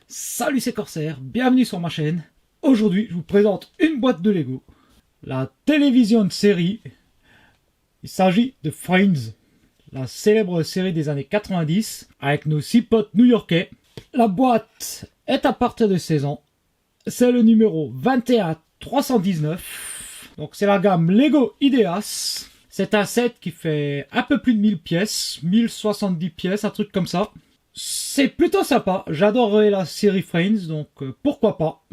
Salut, c'est Corsair, bienvenue sur ma chaîne. Aujourd'hui, je vous présente une boîte de Lego. La télévision de série. Il s'agit de Friends, la célèbre série des années 90 avec nos 6 potes new-yorkais. La boîte est à partir de 16 ans. C'est le numéro 21319. Donc c'est la gamme Lego Ideas. C'est un set qui fait un peu plus de 1000 pièces, 1070 pièces, un truc comme ça. C'est plutôt sympa, j'adorerais la série Friends, donc pourquoi pas.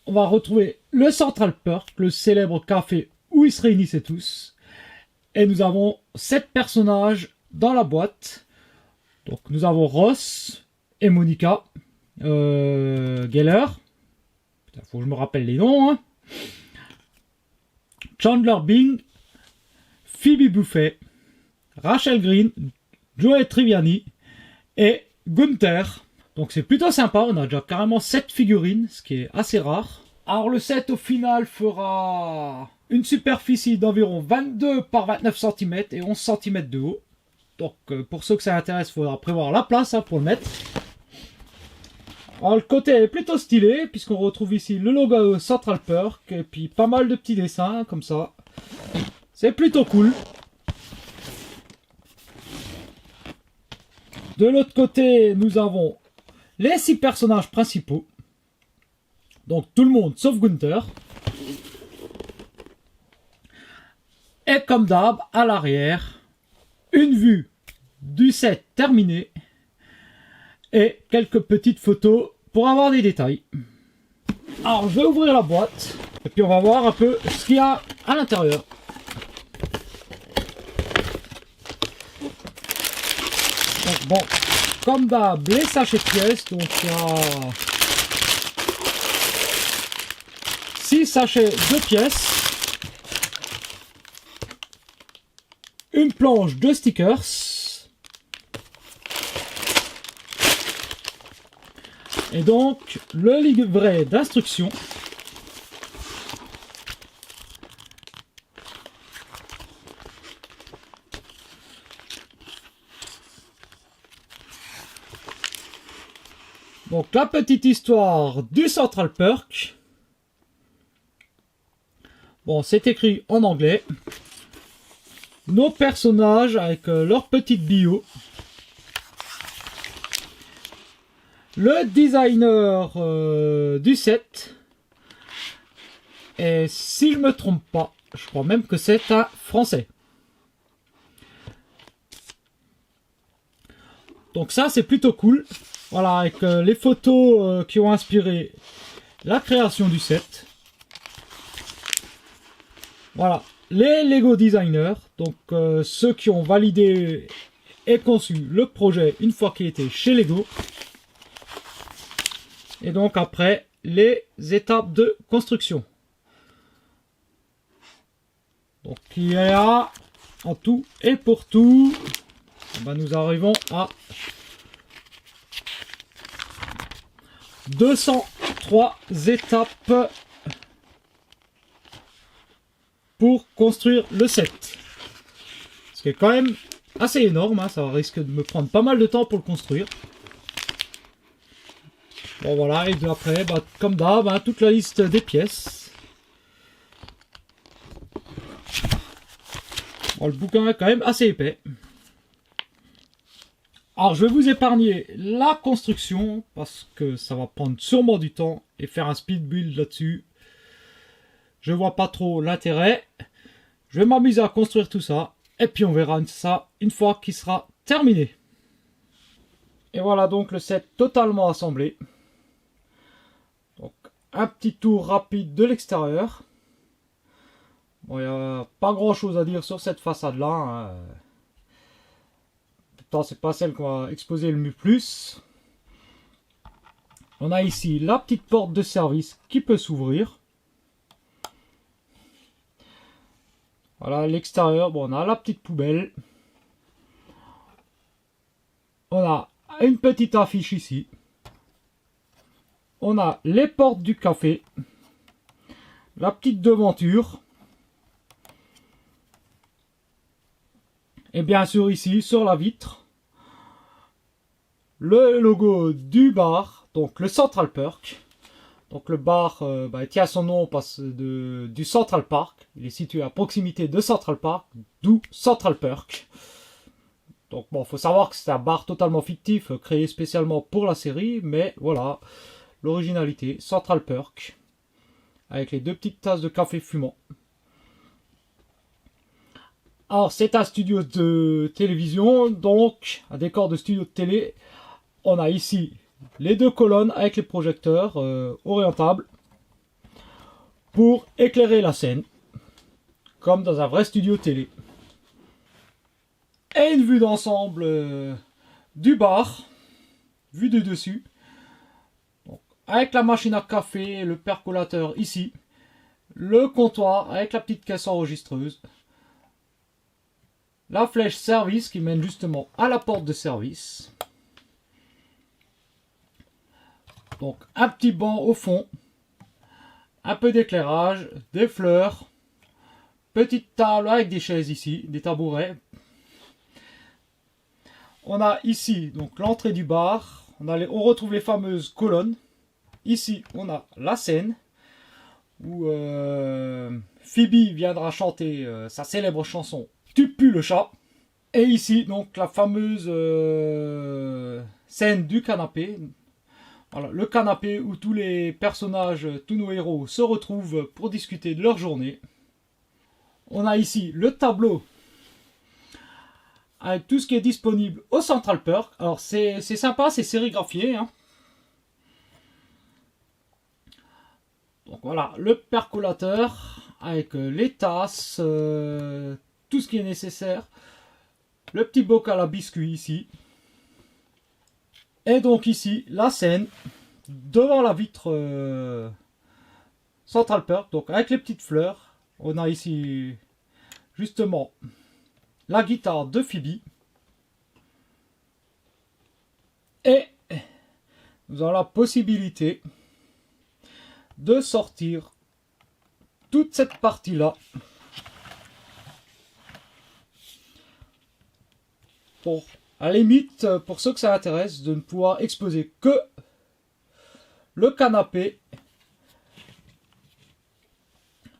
On va retrouver le Central Perk, le célèbre café où ils se réunissaient tous. Et nous avons 7 personnages dans la boîte. Donc nous avons Ross et Monica, Geller. Putain, faut que je me rappelle les noms. Hein. Chandler Bing, Phoebe Buffet, Rachel Green, Joey Tribbiani et Gunther. Donc c'est plutôt sympa, on a déjà carrément 7 figurines, ce qui est assez rare. Alors le set au final fera une superficie d'environ 22 par 29 cm et 11 cm de haut. Donc pour ceux que ça intéresse, il faudra prévoir la place pour le mettre. Alors le côté est plutôt stylé, puisqu'on retrouve ici le logo Central Perk et puis pas mal de petits dessins comme ça. C'est plutôt cool. De l'autre côté, nous avons les 6 personnages principaux. Donc tout le monde sauf Gunther. Et comme d'hab, à l'arrière, une vue du set terminé. Et quelques petites photos pour avoir des détails. Alors je vais ouvrir la boîte. Et puis on va voir un peu ce qu'il y a à l'intérieur. Donc bon, comme d'hab, les sachets de pièces, donc il y a 6 sachets de pièces, une planche de stickers, et donc le livret d'instructions. Donc la petite histoire du Central Perk. Bon, c'est écrit en anglais. Nos personnages avec leur petite bio. Le designer du set. Et si je me trompe pas, je crois même que c'est un Français. Donc ça, c'est plutôt cool. Voilà, avec les photos qui ont inspiré la création du set. Voilà, les Lego designers, donc ceux qui ont validé et conçu le projet une fois qu'il était chez Lego. Et donc après, les étapes de construction. Donc il y a en tout et pour tout, ben, nous arrivons à 203 étapes pour construire le set. Ce qui est quand même assez énorme, hein, ça risque de me prendre pas mal de temps pour le construire. Bon voilà, et après, bah, comme d'hab, hein, toute la liste des pièces. Bon, le bouquin est quand même assez épais. Alors je vais vous épargner la construction parce que ça va prendre sûrement du temps et faire un speed build là-dessus. Je vois pas trop l'intérêt. Je vais m'amuser à construire tout ça et puis on verra ça une fois qu'il sera terminé. Et voilà donc le set totalement assemblé. Donc un petit tour rapide de l'extérieur. Bon, il n'y a pas grand chose à dire sur cette façade là. Hein. C'est pas celle qu'on va exposer le plus. On a ici la petite porte de service qui peut s'ouvrir. Voilà l'extérieur. Bon, on a la petite poubelle. On a une petite affiche ici. On a les portes du café. La petite devanture. Et bien sûr ici sur la vitre. le logo du bar, donc le Central Perk. Donc le bar tient son nom du Central Park. Il est situé à proximité de Central Park, d'où Central Perk. Donc bon, faut savoir que c'est un bar totalement fictif, créé spécialement pour la série, mais voilà, l'originalité, Central Perk, avec les 2 petites tasses de café fumant. Alors c'est un studio de télévision, donc un décor de studio de télé. On a ici les 2 colonnes avec les projecteurs orientables pour éclairer la scène, comme dans un vrai studio télé. Et une vue d'ensemble du bar, vue de dessus, donc, avec la machine à café, le percolateur ici, le comptoir avec la petite caisse enregistreuse, la flèche service qui mène justement à la porte de service. Donc un petit banc au fond, un peu d'éclairage, des fleurs, petite table avec des chaises ici, des tabourets. On a ici donc l'entrée du bar, on retrouve les fameuses colonnes. Ici on a la scène où Phoebe viendra chanter sa célèbre chanson Tu pues le chat. Et ici donc la fameuse scène du canapé. Voilà, le canapé où tous les personnages, tous nos héros se retrouvent pour discuter de leur journée. On a ici le tableau avec tout ce qui est disponible au Central Perk. Alors c'est sympa, c'est sérigraphié. Hein. Donc voilà, le percolateur avec les tasses, tout ce qui est nécessaire. Le petit bocal à biscuits ici. Et donc ici, la scène, devant la vitre Central Perk, donc avec les petites fleurs. On a ici, justement, la guitare de Phoebe. Et nous avons la possibilité de sortir toute cette partie-là pour, à la limite, pour ceux que ça intéresse, de ne pouvoir exposer que le canapé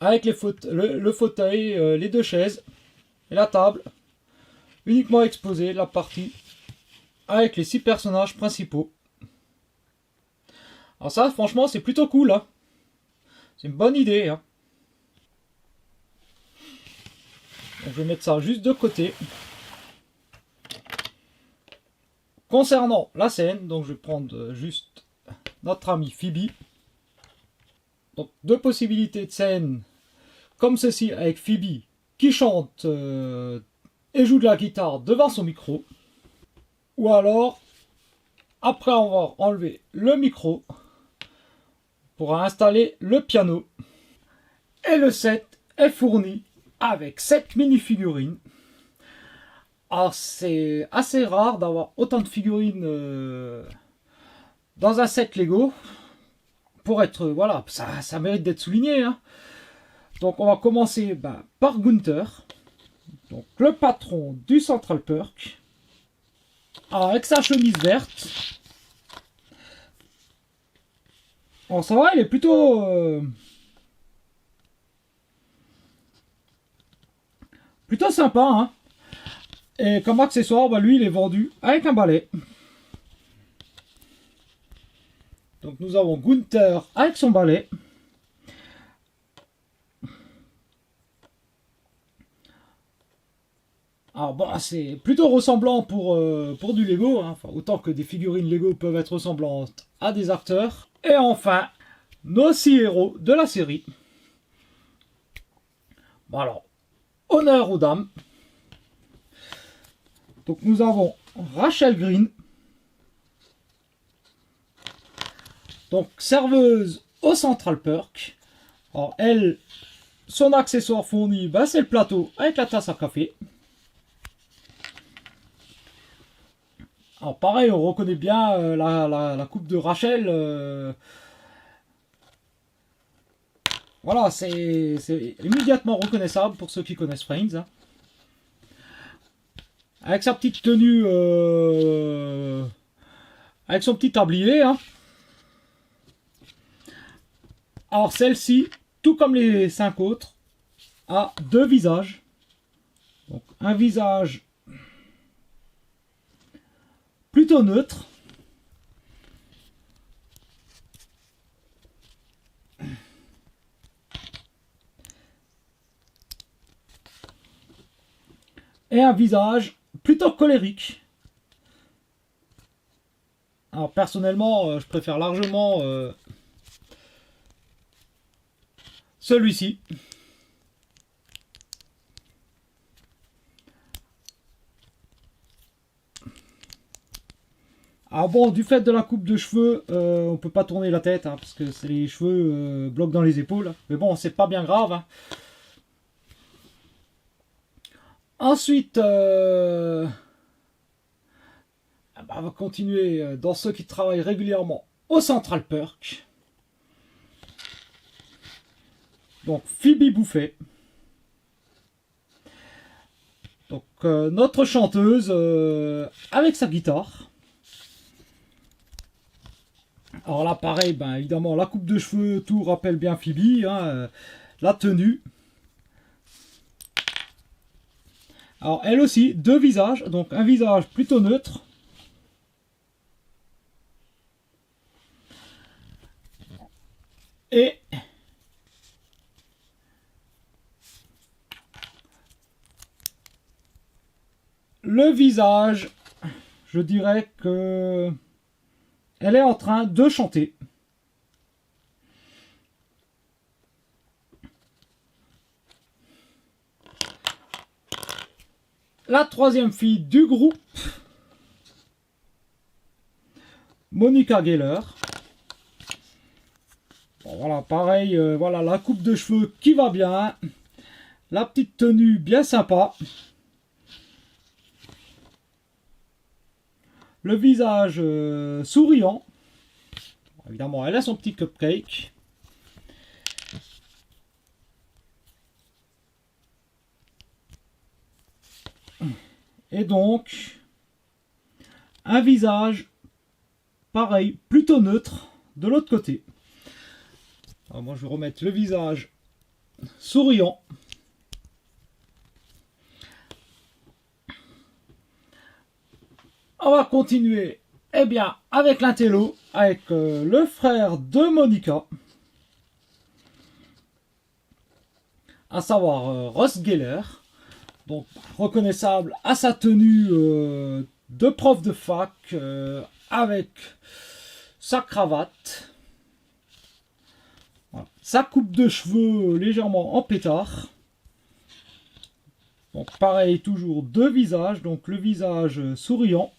avec le fauteuil, les 2 chaises et la table, uniquement exposer la partie avec les 6 personnages principaux. Alors ça, franchement, c'est plutôt cool. Hein. C'est une bonne idée. Hein. Donc, je vais mettre ça juste de côté. Concernant la scène, donc je vais prendre juste notre amie Phoebe. Donc 2 possibilités de scène comme ceci avec Phoebe qui chante et joue de la guitare devant son micro. Ou alors, après avoir enlevé le micro, on pourra installer le piano. Et le set est fourni avec 7 mini-figurines. Alors c'est assez rare d'avoir autant de figurines dans un set Lego. Pour être, voilà, ça mérite d'être souligné. Hein. Donc on va commencer par Gunther, donc le patron du Central Perk. Alors avec sa chemise verte. Alors ça va, il est plutôt sympa. Hein. Et comme accessoire, lui il est vendu avec un balai. Donc nous avons Gunther avec son balai. Alors bon, c'est plutôt ressemblant pour du Lego, hein. Enfin, autant que des figurines Lego peuvent être ressemblantes à des acteurs. Et enfin, nos 6 héros de la série. Bon alors, honneur aux dames. Donc nous avons Rachel Green. Donc serveuse au Central Perk. Alors elle, son accessoire fourni, c'est le plateau avec la tasse à café. Alors pareil, on reconnaît bien la coupe de Rachel. Voilà, c'est immédiatement reconnaissable pour ceux qui connaissent Friends. Hein. Avec sa petite tenue avec son petit tablier. Hein. Alors celle-ci, tout comme les 5 autres, a 2 visages. Donc un visage plutôt neutre. Et un visage plutôt colérique. Alors personnellement, je préfère largement celui-ci. Alors bon, du fait de la coupe de cheveux, on peut pas tourner la tête, hein, parce que les cheveux bloquent dans les épaules. Mais bon, c'est pas bien grave. Hein. Ensuite, on va continuer dans ceux qui travaillent régulièrement au Central Perk. Donc Phoebe Buffay. Donc notre chanteuse avec sa guitare. Alors là pareil, ben, évidemment la coupe de cheveux, tout rappelle bien Phoebe, hein, la tenue. Alors elle aussi, 2 visages, donc un visage plutôt neutre. Et le visage, je dirais que elle est en train de chanter. La troisième fille du groupe, Monica Geller. Bon, voilà, pareil, voilà la coupe de cheveux qui va bien. La petite tenue bien sympa. Le visage souriant. Évidemment, elle a son petit cupcake. Et donc, un visage, pareil, plutôt neutre, de l'autre côté. Alors moi, je vais remettre le visage souriant. On va continuer, eh bien, avec l'intello, avec le frère de Monica, à savoir Ross Geller, donc reconnaissable à sa tenue de prof de fac, avec sa cravate, voilà. Sa coupe de cheveux légèrement en pétard. Donc pareil, toujours 2 visages, donc le visage souriant.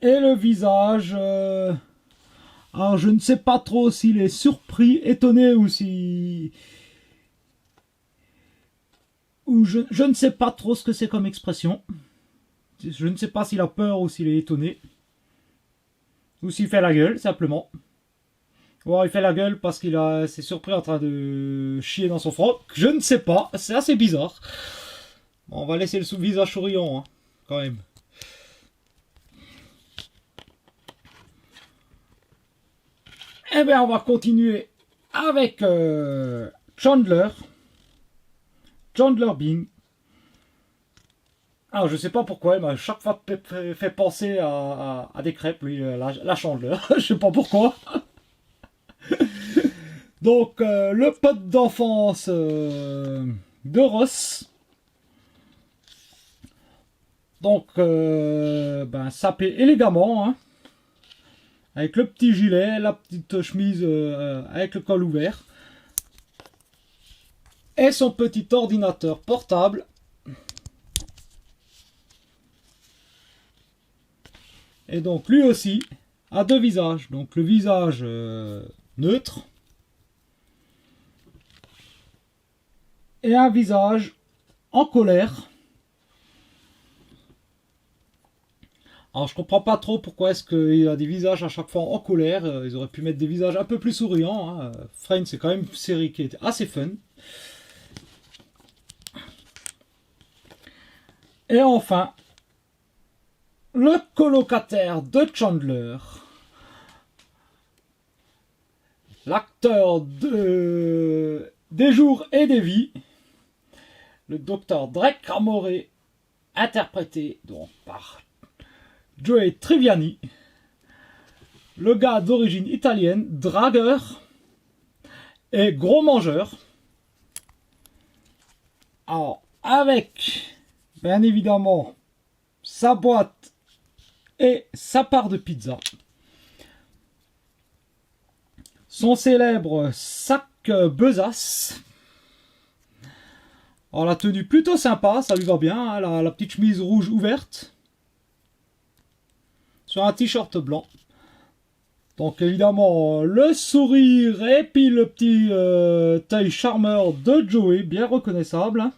Et le visage, alors je ne sais pas trop s'il est surpris, étonné ou si... Ou je ne sais pas trop ce que c'est comme expression. Je ne sais pas s'il a peur ou s'il est étonné. Ou s'il fait la gueule, simplement. Ou alors il fait la gueule parce qu'il s'est surpris en train de chier dans son froc. Je ne sais pas, c'est assez bizarre. Bon, on va laisser le visage souriant, hein, quand même. Eh bien, on va continuer avec Chandler. Chandler Bing. Alors, je sais pas pourquoi, il m'a chaque fois fait penser à des crêpes, lui, la Chandler. Je sais pas pourquoi. Donc, le pote d'enfance de Ross. Donc, ben, sapé élégamment, hein, avec le petit gilet, la petite chemise avec le col ouvert, et son petit ordinateur portable. Et donc, lui aussi a 2 visages. Donc, le visage neutre et un visage en colère. Alors je comprends pas trop pourquoi est-ce qu'il a des visages à chaque fois en colère. Ils auraient pu mettre des visages un peu plus souriants. Hein. Friends, c'est quand même une série qui est assez fun. Et enfin, le colocataire de Chandler, l'acteur des jours et des vies, le docteur Drake Ramoray, interprété donc par Joey Triviani, le gars d'origine italienne, dragueur et gros mangeur. Alors, avec, bien évidemment, sa boîte et sa part de pizza, son célèbre sac besace. Alors, la tenue plutôt sympa, ça lui va bien, hein, la petite chemise rouge ouverte, sur un t-shirt blanc. Donc évidemment, le sourire et puis le petit taille charmeur de Joey, bien reconnaissable. Hein.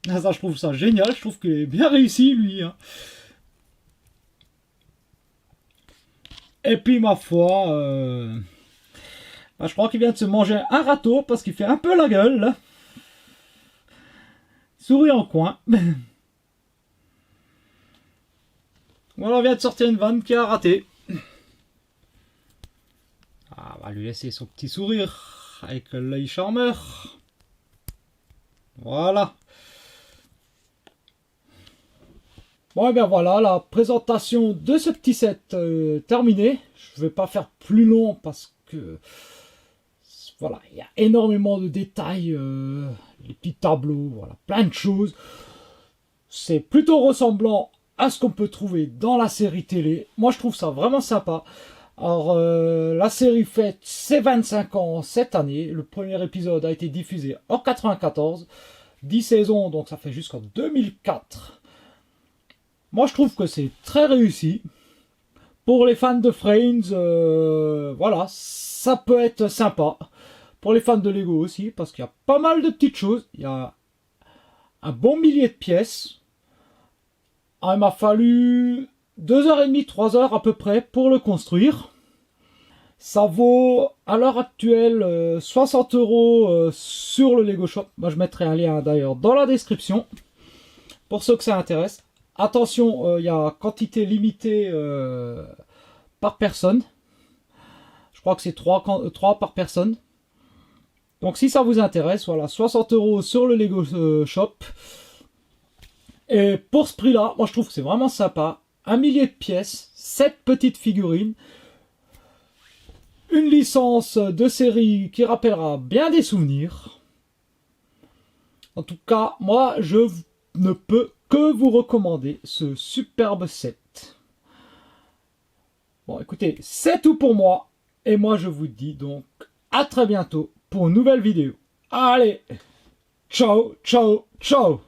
Ça, je trouve ça génial, je trouve qu'il est bien réussi, lui. Hein. Et puis, ma foi, je crois qu'il vient de se manger un râteau parce qu'il fait un peu la gueule. Là. Souris en coin. Voilà, on vient de sortir une vanne qui a raté. Ah, on va lui laisser son petit sourire avec l'œil charmeur. Voilà. Bon, et bien voilà, la présentation de ce petit set terminée. Je ne vais pas faire plus long parce que voilà, il y a énormément de détails, les petits tableaux, voilà, plein de choses. C'est plutôt ressemblant à ce qu'on peut trouver dans la série télé. Moi, je trouve ça vraiment sympa. Alors, la série fête ses 25 ans cette année. Le premier épisode a été diffusé en 94. 10 saisons, donc ça fait jusqu'en 2004. Moi, je trouve que c'est très réussi. Pour les fans de Friends, voilà, ça peut être sympa. Pour les fans de Lego aussi, parce qu'il y a pas mal de petites choses. Il y a un bon millier de pièces. Il m'a fallu 2h30, 3h à peu près pour le construire. Ça vaut à l'heure actuelle 60 € sur le Lego Shop. Moi, je mettrai un lien d'ailleurs dans la description pour ceux que ça intéresse. Attention, il y a quantité limitée par personne. Je crois que c'est 3 par personne. Donc si ça vous intéresse, voilà, 60 € sur le Lego Shop. Et pour ce prix-là, moi je trouve que c'est vraiment sympa. Un millier de pièces, 7 petites figurines. Une licence de série qui rappellera bien des souvenirs. En tout cas, moi je ne peux que vous recommander ce superbe set. Bon, écoutez, c'est tout pour moi. Et moi, je vous dis donc à très bientôt pour une nouvelle vidéo. Allez, ciao, ciao, ciao.